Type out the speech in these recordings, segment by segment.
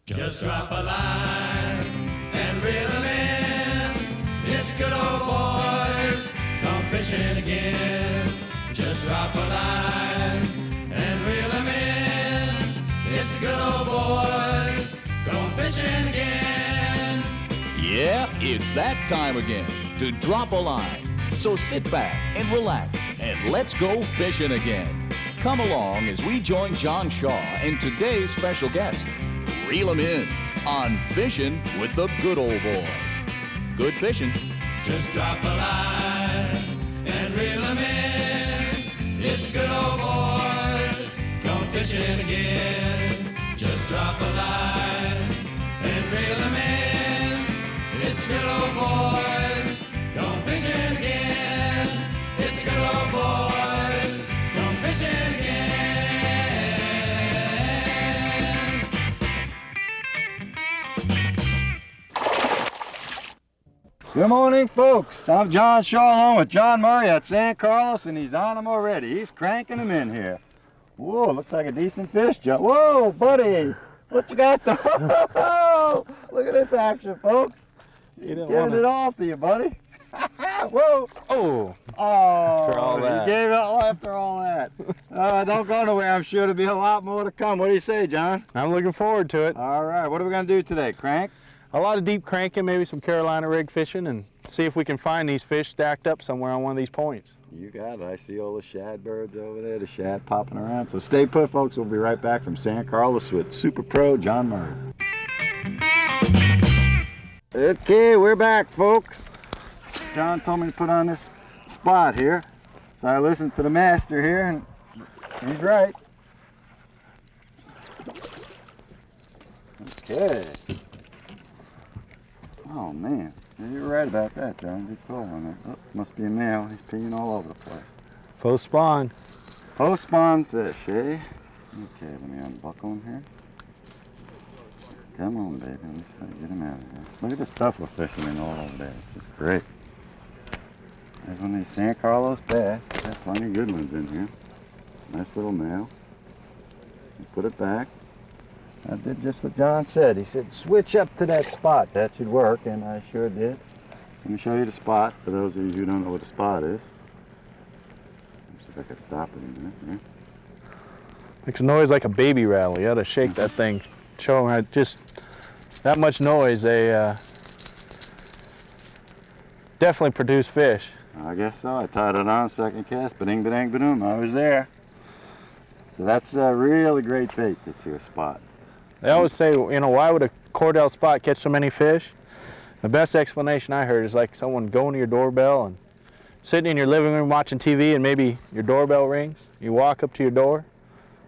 Just drop a line and reel 'em in. It's good old boys, come fishing again. Just drop a line and reel 'em in. It's good old boys, come fishing again. Yeah, it's that time again to drop a line. So sit back and relax and let's go fishing again. Come along as we join John Shaw and today's special guest. Reel 'em in on Fishing with the Good Old Boys. Good fishing. Just drop a line and reel 'em in. It's good old boys, come fishing again. Just drop a line and reel 'em in. It's good old boys, come fishing again. It's good old boys, come fishing again. Good morning, folks. I'm John Shaw along with John Murray at San Carlos, and he's on them already. He's cranking them in here. Whoa, looks like a decent fish, John. Whoa, buddy. What you got there? Look at this action, folks. Giving it all to you, buddy. Whoa. Oh. Oh, all that. You gave it all after all that. Don't go nowhere. I'm sure there'll be a lot more to come. What do you say, John? I'm looking forward to it. All right. What are we going to do today? Crank? A lot of deep cranking, maybe some Carolina rig fishing, and see if we can find these fish stacked up somewhere on one of these points. You got it. I see all the shad birds over there, the shad popping around. So stay put, folks. We'll be right back from San Carlos with Super Pro John Murray. Okay, we're back, folks. John told me to put on this spot here. So I listened to the master here, and he's right. Okay. Oh, man. You're right about that, John. Good call on that. Oh, must be a male. He's peeing all over the place. Post spawn. Post spawn fish, eh? Okay, let me unbuckle him here. Come on, baby. Let me try to get him out of here. Look at the stuff we're fishing in all over there. It's just great. There's one of these San Carlos bass. There's plenty of good ones in here. Nice little male. Put it back. I did just what John said. He said, switch up to that spot. That should work, and I sure did. Let me show you the spot, for those of you who don't know what the spot is. Let's see if I can stop it in a minute here. Makes a noise like a baby rattle. You gotta shake that thing. Show them how just that much noise, they definitely produce fish. I guess so. I tied it on, second cast, ba-ding, ba-ding, ba-doom. I was there. So that's a really great bait, this here spot. They always say, you know, why would a Cordell spot catch so many fish? The best explanation I heard is like someone going to your doorbell and sitting in your living room watching TV, and maybe your doorbell rings. You walk up to your door,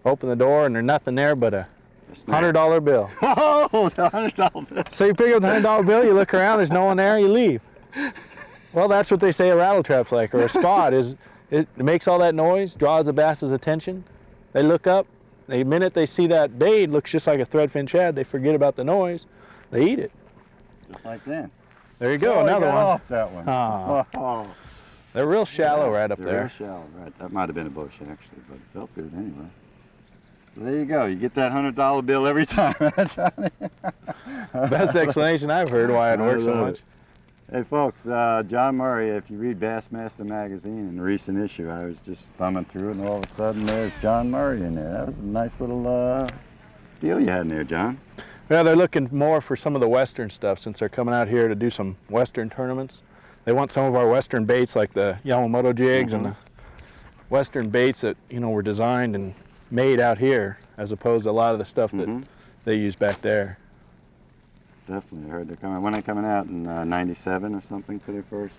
open the door, and there's nothing there but a $100 bill. Oh, the $100 bill. So you pick up the $100 bill, you look around, there's no one there, you leave. Well, that's what they say a rattle trap's like, or a spot is. It makes all that noise, draws the bass's attention. They look up. The minute they see that bait looks just like a threadfin shad, they forget about the noise. They eat it. Just like that. There you go, Oh, another got one. off that one. Oh. They're real shallow right up They're there. real shallow, right. That might have been a bush, actually, but it felt good anyway. So there you go. You get that $100 bill every time. Best explanation I've heard why it works so much. Hey folks, John Murray, if you read Bassmaster magazine in the recent issue, I was just thumbing through it, and all of a sudden there's John Murray in there. That was a nice little deal you had in there, John. Yeah, they're looking more for some of the Western stuff since they're coming out here to do some Western tournaments. They want some of our Western baits like the Yamamoto jigs and the Western baits that, you know, were designed and made out here as opposed to a lot of the stuff that they use back there. Definitely, I heard they're coming. When are they coming out in '97 or something for their first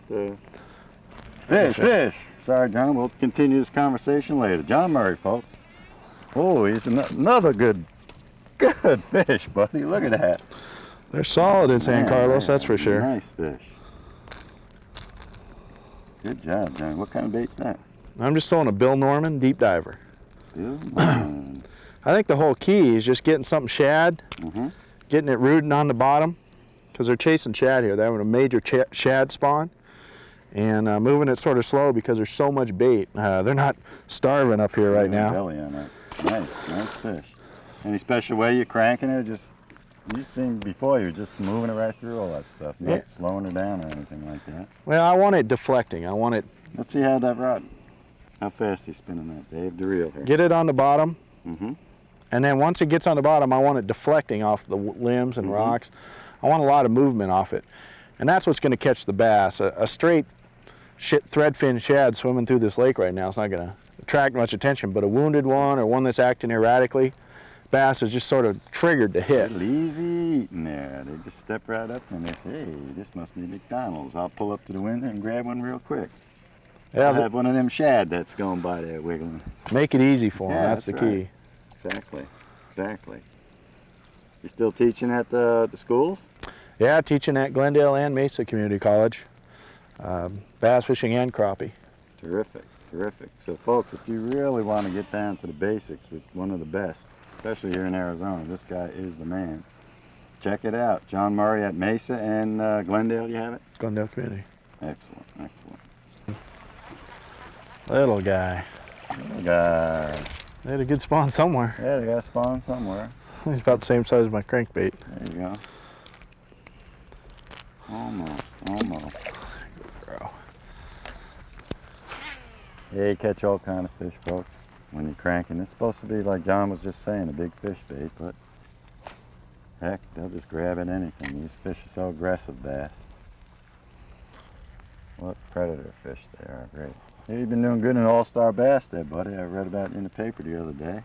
fish? Sorry, John. We'll continue this conversation later. John Murray, folks. Oh, he's another good fish, buddy. Look at that. They're solid in San Carlos, that's for sure. Nice fish. Good job, John. What kind of bait's that? I'm just throwing a Bill Norman deep diver. Bill Norman. I think the whole key is just getting something shad. Getting it rooting on the bottom, because they're chasing shad here. They're having a major shad spawn, and moving it sort of slow because there's so much bait. They're not starving up here right now. Belly on that. Nice fish. Any special way you're cranking it? Just You seem before you're just moving it right through all that stuff, not slowing it down or anything like that. Well, I want it deflecting. I want it. Let's see how that rod, how fast he's spinning that, Dave, the reel here. Get it on the bottom. Mm-hmm. And then once it gets on the bottom, I want it deflecting off the limbs and rocks. I want a lot of movement off it. And that's what's going to catch the bass. A straight threadfin shad swimming through this lake right now is not going to attract much attention, but a wounded one or one that's acting erratically, bass is just sort of triggered to hit. Little easy eating there. They just step right up and they say, hey, this must be McDonald's. I'll pull up to the window and grab one real quick. Yeah, I have one of them shad that's going by there wiggling. Make it easy for them, that's the key. Exactly, exactly. You still teaching at the schools? Yeah, teaching at Glendale and Mesa Community College. Bass fishing and crappie. Terrific, terrific. So folks, if you really want to get down to the basics with one of the best, especially here in Arizona, this guy is the man. Check it out. John Murray at Mesa and Glendale, you have it? Glendale Community. Excellent, excellent. Little guy. Little guy. They had a good spawn somewhere. Yeah, they got a spawn somewhere. He's about the same size as my crankbait. There you go. Almost, almost. Bro. Yeah, you catch all kind of fish, folks, when you're cranking. It's supposed to be, like John was just saying, a big fish bait, but heck, they'll just grab at anything. These fish are so aggressive, bass. What predator fish they are, great. Yeah, you've been doing good in all-star bass there, buddy. I read about it in the paper the other day.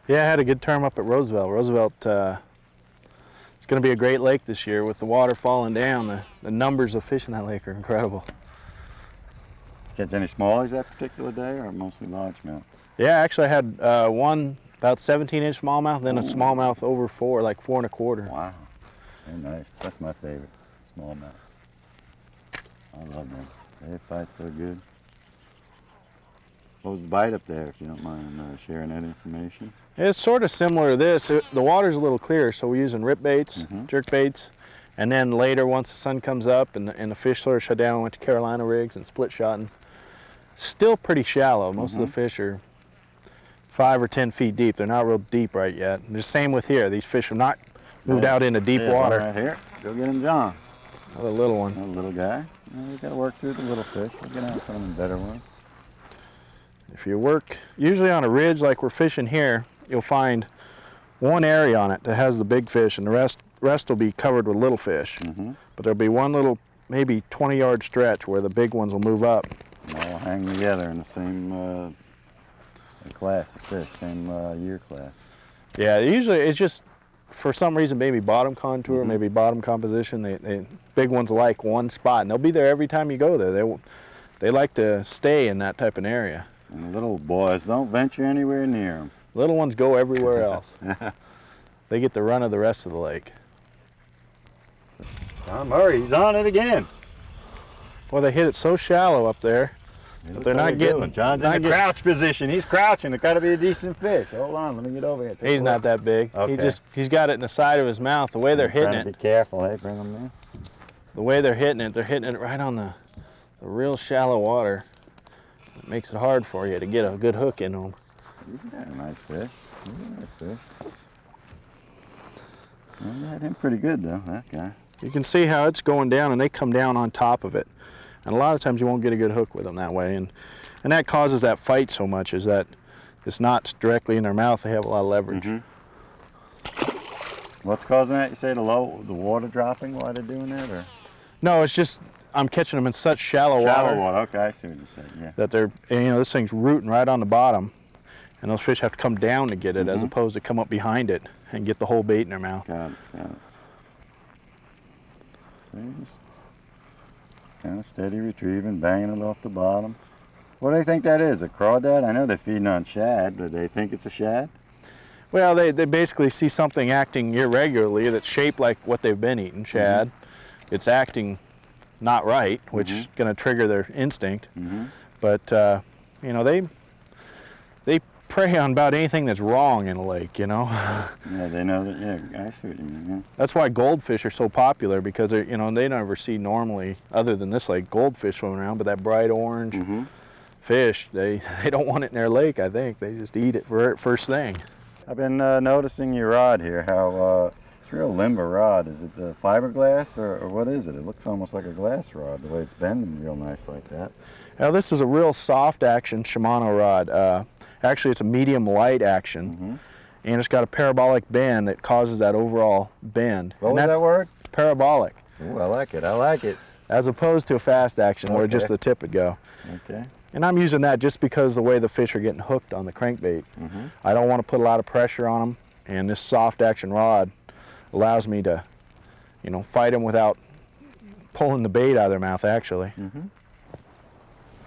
Yeah, I had a good term up at Roosevelt. Roosevelt, it's going to be a great lake this year with the water falling down. The numbers of fish in that lake are incredible. Catch any smallies that particular day, or mostly largemouth? Yeah, actually I had one about 17-inch smallmouth, then a smallmouth over 4, like 4 1/4. Wow, very nice. That's my favorite, smallmouth. I love them. They fight so good. What was the bite up there, if you don't mind sharing that information? It's sort of similar to this. The water's a little clearer, so we're using rip baits, jerk baits, and then later, once the sun comes up and the fish sort of shut down, we went to Carolina rigs and split shotting. Still pretty shallow. Most of the fish are 5 or 10 feet deep. They're not real deep right yet. And the same with here. These fish have not moved out into deep water. Right here. Go get him, John. Another little one. Another little guy. We got to work through the little fish. We'll get out some of the better ones. If you work, usually on a ridge like we're fishing here, you'll find one area on it that has the big fish, and the rest will be covered with little fish. But there'll be one little, maybe 20-yard stretch where the big ones will move up. And all hang together in the same class of fish, same year class. Yeah, usually it's just, for some reason, maybe bottom contour, maybe bottom composition. They big ones like one spot, and they'll be there every time you go there. They like to stay in that type of area. And the little boys don't venture anywhere near them. Little ones go everywhere else. They get the run of the rest of the lake. John Murray, he's on it again. Well, they hit it so shallow up there, but they're not getting. John's in the crouch position. He's crouching. It's got to be a decent fish. Hold on, let me get over here. He's not that big. Okay. He's got it in the side of his mouth. The way they're hitting it. Be careful, hey, bring him in. The way they're hitting it right on the real shallow water. It makes it hard for you to get a good hook in them. He's got a nice fish. He's a nice fish. Well, you had him pretty good though, that guy. You can see how it's going down, and they come down on top of it. And a lot of times you won't get a good hook with them that way. And that causes that fight so much, is that it's not directly in their mouth. They have a lot of leverage. What's causing that? You say the water dropping while they're doing that, or? No, it's just I'm catching them in such shallow water. Shallow water, okay, I see what you're saying, yeah. That they're, this thing's rooting right on the bottom, and those fish have to come down to get it, as opposed to come up behind it and get the whole bait in their mouth. Got it, got it. So just kind of steady retrieving, banging it off the bottom. What do they think that is, a crawdad? I know they're feeding on shad, but they think it's a shad? Well, they basically see something acting irregularly that's shaped like what they've been eating, shad. It's acting not right, which is going to trigger their instinct. But they prey on about anything that's wrong in a lake, Yeah, they know that. Yeah, I see what you mean. Yeah. That's why goldfish are so popular, because they never see normally, other than this lake, goldfish swimming around. But that bright orange fish, they don't want it in their lake. I think they just eat it first thing. I've been noticing your rod here, how It's a real limber rod. Is it the fiberglass or what is it? It looks almost like a glass rod, the way it's bending real nice like that. Now this is a real soft action Shimano rod. Actually, it's a medium light action, and it's got a parabolic bend that causes that overall bend. What was that word? Parabolic. Ooh, I like it. I like it. As opposed to a fast action where just the tip would go. Okay. And I'm using that just because the way the fish are getting hooked on the crankbait. I don't want to put a lot of pressure on them, and this soft action rod allows me to, you know, fight them without pulling the bait out of their mouth, actually.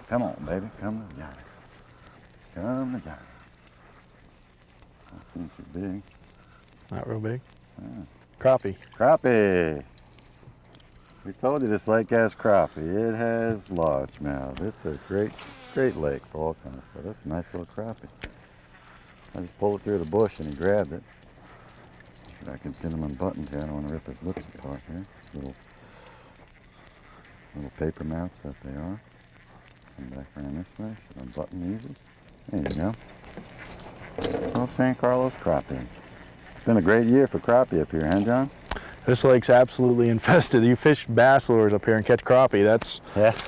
Come on, baby. Come to Johnny. Come to Johnny. That seems too big. Not real big. Crappie. Crappie. We told you this lake has crappie. It has largemouth. It's a great lake for all kinds of stuff. That's a nice little crappie. I just pulled it through the bush and he grabbed it. I can get him on buttons here. I don't want to rip his lips apart here. Little paper mounts that they are. Come back around this way. Should unbutton easy. There you go. Well, San Carlos crappie. It's been a great year for crappie up here, huh, John? This lake's absolutely infested. You fish bass lures up here and catch crappie. That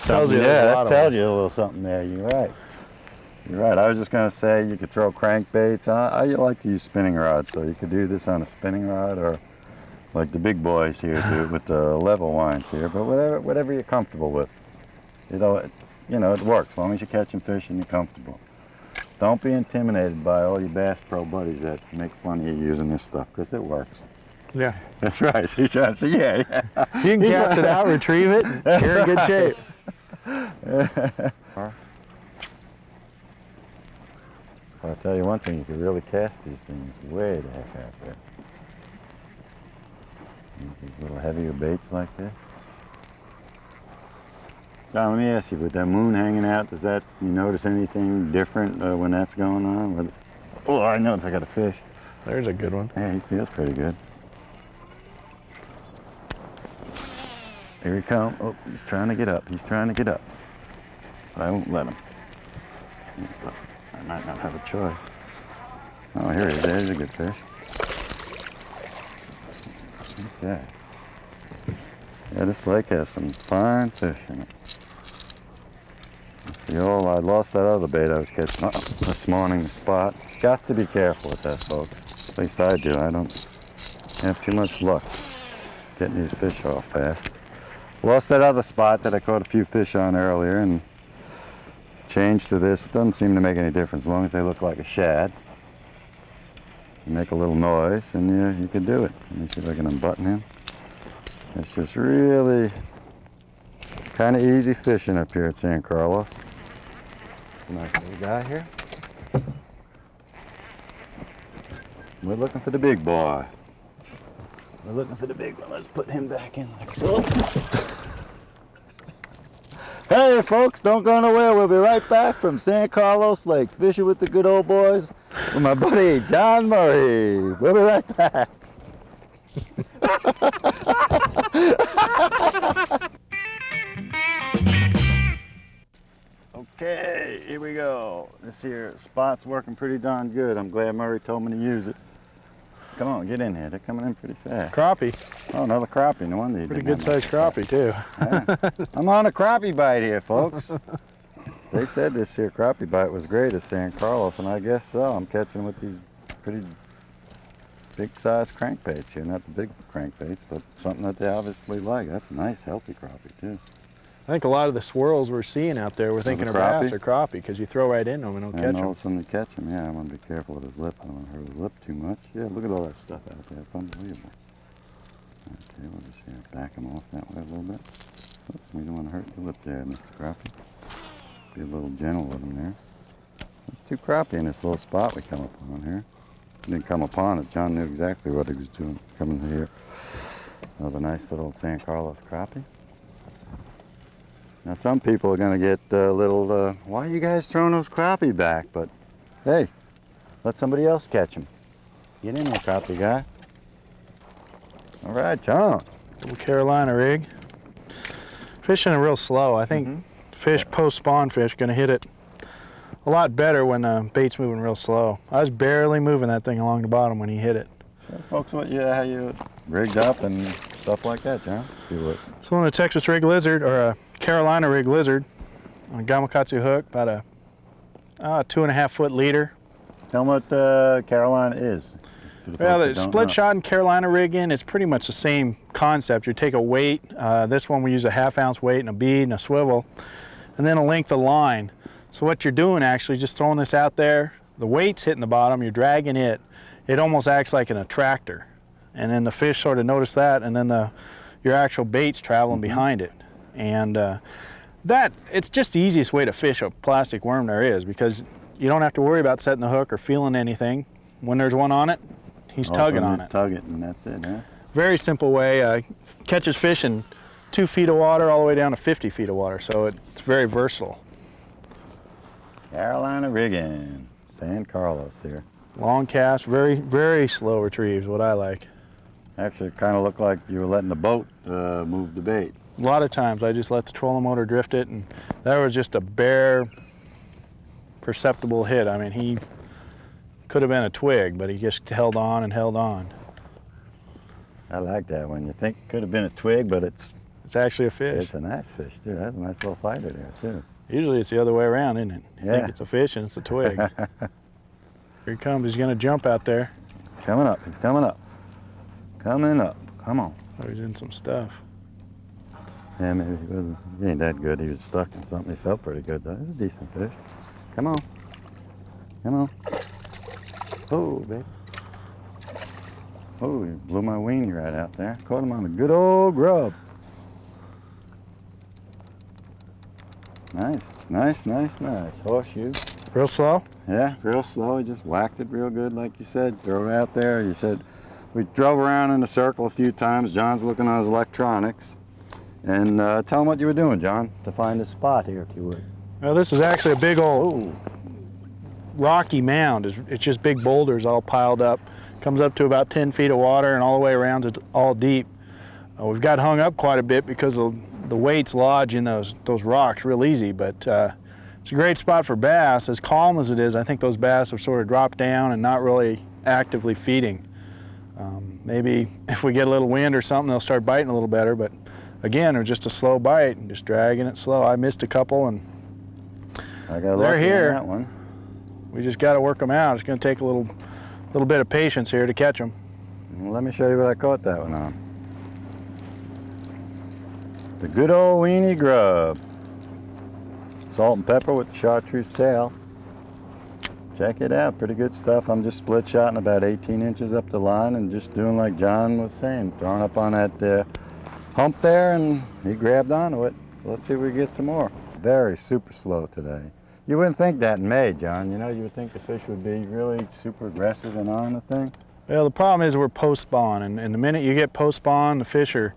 tells you a little something there. You're right. You're right. I was just going to say you could throw crankbaits. I like to use spinning rods, so you could do this on a spinning rod or like the big boys here do with the level lines here. But whatever you're comfortable with. It works as long as you're catching fish and you're comfortable. Don't be intimidated by all your Bass Pro buddies that make fun of you using this stuff, because it works. Yeah. That's right. He's trying to say, yeah. You can cast it out, retrieve it, you're in good shape. I'll tell you one thing, you can really cast these things way the heck out there. Use these little heavier baits like this. John, let me ask you, with that moon hanging out, you notice anything different when that's going on? Oh, I noticed I got a fish. There's a good one. Yeah, he feels pretty good. Here he comes. Oh, he's trying to get up. He's trying to get up. But I won't let him. I might not have a choice. Oh, here he is. There's a good fish. Okay. Yeah, this lake has some fine fish in it. I lost that other bait I was catching this morning, the spot. Got to be careful with that, folks. At least I do. I don't have too much luck getting these fish off fast. Lost that other spot that I caught a few fish on earlier and changed to this. It doesn't seem to make any difference as long as they look like a shad. You make a little noise and you can do it. Let me see if I can unbutton him. It's just really kind of easy fishing up here at San Carlos. It's a nice little guy here. We're looking for the big boy. We're looking for the big one. Let's put him back in like so. Hey folks, don't go nowhere. We'll be right back from San Carlos Lake, fishing with the good old boys with my buddy John Murray. We'll be right back. Okay, here we go. This here spot's working pretty darn good. I'm glad Murray told me to use it. Come on, get in here. They're coming in pretty fast. Crappie. Oh, another crappie. No wonder you Pretty didn't good sized crappie too. Yeah. I'm on a crappie bite here, folks. They said this here crappie bite was great at San Carlos, and I guess so. I'm catching with these pretty big sized crankbaits here. Not the big crankbaits, but something that they obviously like. That's a nice, healthy crappie too. I think a lot of the swirls we're seeing out there, we're thinking of bass or crappie because you throw right into them and don't catch them. All of a sudden they catch them. Yeah, I want to be careful with his lip. I don't want to hurt his lip too much. Yeah, look at all that stuff out there. It's unbelievable. Okay, we'll just back him off that way a little bit. Oops, we don't want to hurt your lip there, Mr. Crappie. Be a little gentle with him there. There's two crappie in this little spot we come upon here. We didn't come upon it. John knew exactly what he was doing coming here. Another nice little San Carlos crappie. Now some people are going to get a little, why are you guys throwing those crappie back? But hey, let somebody else catch them. Get in there, crappie guy. All right, John. Little Carolina rig. Fishing it real slow. I think fish, post-spawn fish, going to hit it a lot better when bait's moving real slow. I was barely moving that thing along the bottom when he hit it. Show folks how you rigged up and stuff like that, John? Do what? So on a Texas rig lizard, or a Carolina rig lizard, on a gamakatsu hook, about a 2.5 foot leader. Tell them what Carolina is. Well, the split shot and Carolina rigging, it's pretty much the same concept. You take a weight, this one we use a 1/2 ounce weight and a bead and a swivel, and then a length of line. So what you're doing actually, just throwing this out there, the weight's hitting the bottom, you're dragging it. It almost acts like an attractor. And then the fish sort of notice that, and then your actual bait's traveling behind it. And it's just the easiest way to fish a plastic worm there is, because you don't have to worry about setting the hook or feeling anything. When there's one on it, he's tugging on it. Tug it and that's it, huh? Very simple way. Catches fish in 2 feet of water all the way down to 50 feet of water, so it's very versatile. Carolina rigging. San Carlos here. Long cast, very, very slow retrieves, what I like. Actually, it kind of looked like you were letting the boat move the bait. A lot of times I just let the trolling motor drift it, and that was just a bare, perceptible hit. I mean, he could have been a twig, but he just held on and held on. I like that one. You think it could have been a twig, but it's actually a fish. It's a nice fish, too. That's a nice little fighter there, too. Usually it's the other way around, isn't it? You think it's a fish and it's a twig. Here he comes. He's going to jump out there. He's coming up. He's coming up. Coming up. Come on. Oh, he's in some stuff. Yeah, maybe he ain't that good. He was stuck in something. He felt pretty good, though. He's a decent fish. Come on. Come on. Oh, baby. Oh, he blew my weenie right out there. Caught him on a good old grub. Nice, nice, nice, nice. Horseshoe. Real slow? Yeah, real slow. He just whacked it real good, like you said. Throw it out there. You said we drove around in a circle a few times. John's looking on his electronics. And tell him what you were doing, John, to find a spot here, if you would. Well, this is actually a big old rocky mound. It's just big boulders all piled up. Comes up to about 10 feet of water, and all the way around it's all deep. We've got hung up quite a bit because the weights lodge in those rocks real easy, but it's a great spot for bass. As calm as it is, I think those bass have sort of dropped down and not really actively feeding. Maybe if we get a little wind or something, they'll start biting a little better, but again, they're just a slow bite and just dragging it slow. I missed a couple, and they're here. That one. We just got to work them out. It's going to take a little bit of patience here to catch them. Well, let me show you what I caught that one on. The good old weenie grub. Salt and pepper with the chartreuse tail. Check it out, pretty good stuff. I'm just split shotting about 18 inches up the line and just doing like John was saying, throwing up on that hump there, and he grabbed onto it. So let's see if we get some more. Very super slow today. You wouldn't think that in May, John. You know, you would think the fish would be really super aggressive and on the thing. Well, the problem is we're post-spawn, and the minute you get post-spawn, the fish are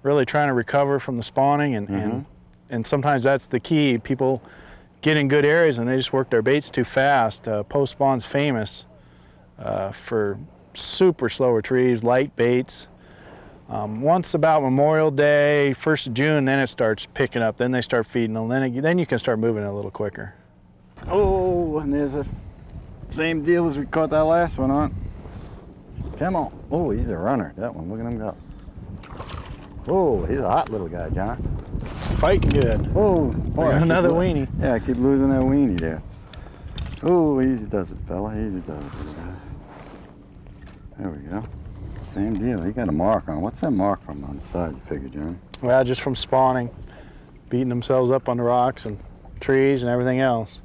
really trying to recover from the spawning, and sometimes that's the key. People get in good areas and they just work their baits too fast. Post-spawn's famous for super slow retrieves, light baits. Once about Memorial Day, 1st of June, then it starts picking up. Then they start feeding them. Then you can start moving it a little quicker. Oh, and there's a same deal as we caught that last one on. Come on. Oh, he's a runner. That one. Look at him go. Oh, he's a hot little guy, John. Fighting good. Oh, another weenie. Yeah, I keep losing that weenie there. Oh, easy does it, fella. Easy does it. There we go. Same deal. He got a mark on. What's that mark from on the side, you figure, John? Well, just from spawning, beating themselves up on the rocks and trees and everything else.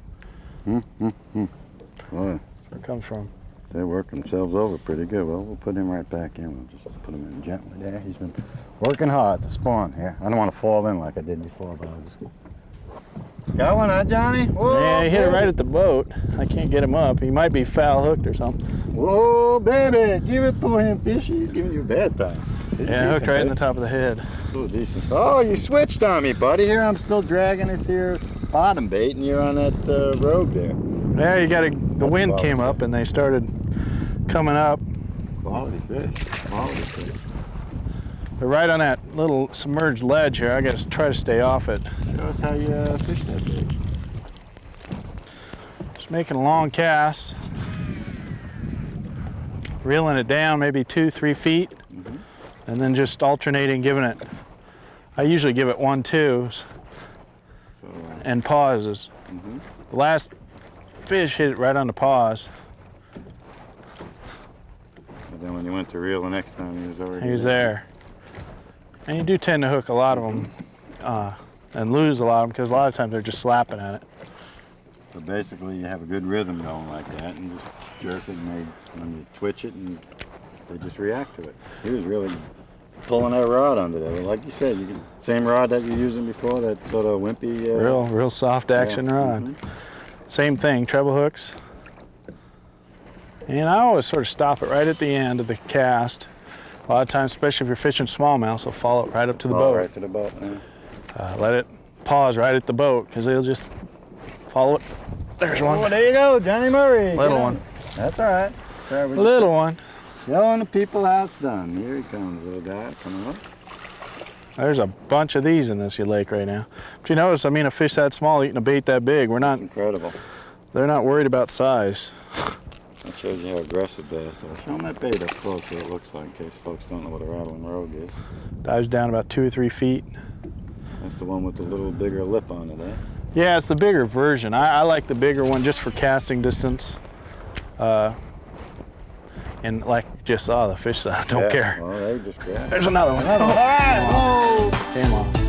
Boy, Where it comes from. they work themselves over pretty good. Well, we'll put him right back in. We'll just put him in gently there. He's been working hard to spawn here. I don't want to fall in like I did before, but I'll just... Got one, huh, Johnny? Whoa, yeah, he hit it right at the boat. I can't get him up. He might be foul hooked or something. Whoa, baby, give it to him, fishy. He's giving you a bad time. Yeah, hooked right in the top of the head. Oh, decent. Oh, you switched on me, buddy. Here, I'm still dragging this here bottom bait, and you're on that rogue there. Yeah, you got the wind came up, and they started coming up. Quality fish. Quality fish. They're right on that little submerged ledge here. I got to try to stay off it. Show us how you fish that bait. Just making a long cast. Reeling it down maybe 2-3 feet. and then just alternating, giving it, I usually give it 1-2s and pauses. The last fish hit it right on the pause. But then when you went to reel the next time, he was already He was there. And you do tend to hook a lot of them and lose a lot of them because a lot of times they're just slapping at it. So basically you have a good rhythm going like that and just jerk it, and when you twitch it, and they just react to it. He was really pulling that rod under there. Like you said, same rod that you're using before, that sort of wimpy. Real soft action rod. Same thing, treble hooks. And I always sort of stop it right at the end of the cast. A lot of times, especially if you're fishing smallmouth, so follow it right up to the boat. Right to the boat, yeah. Let it pause right at the boat because they'll just follow it. There's one. Oh, there you go, Johnny Murray. Little one. That's all right. Sorry, Little one. Showing the people how it's done. Here he comes, little guy. Come on. There's a bunch of these in this lake right now. But you notice, I mean, a fish that small eating a bait that big, we're not. That's incredible. They're not worried about size. That shows you how aggressive bass are. Show them that bait up close, what it looks like, in case folks don't know what a rattling rogue is. Dives down about 2 or 3 feet. That's the one with the little bigger lip on it, eh? Yeah, it's the bigger version. I like the bigger one just for casting distance. And like you just saw the fish, I don't care. Well, they just grabbed it. There's another one. All right. Came on.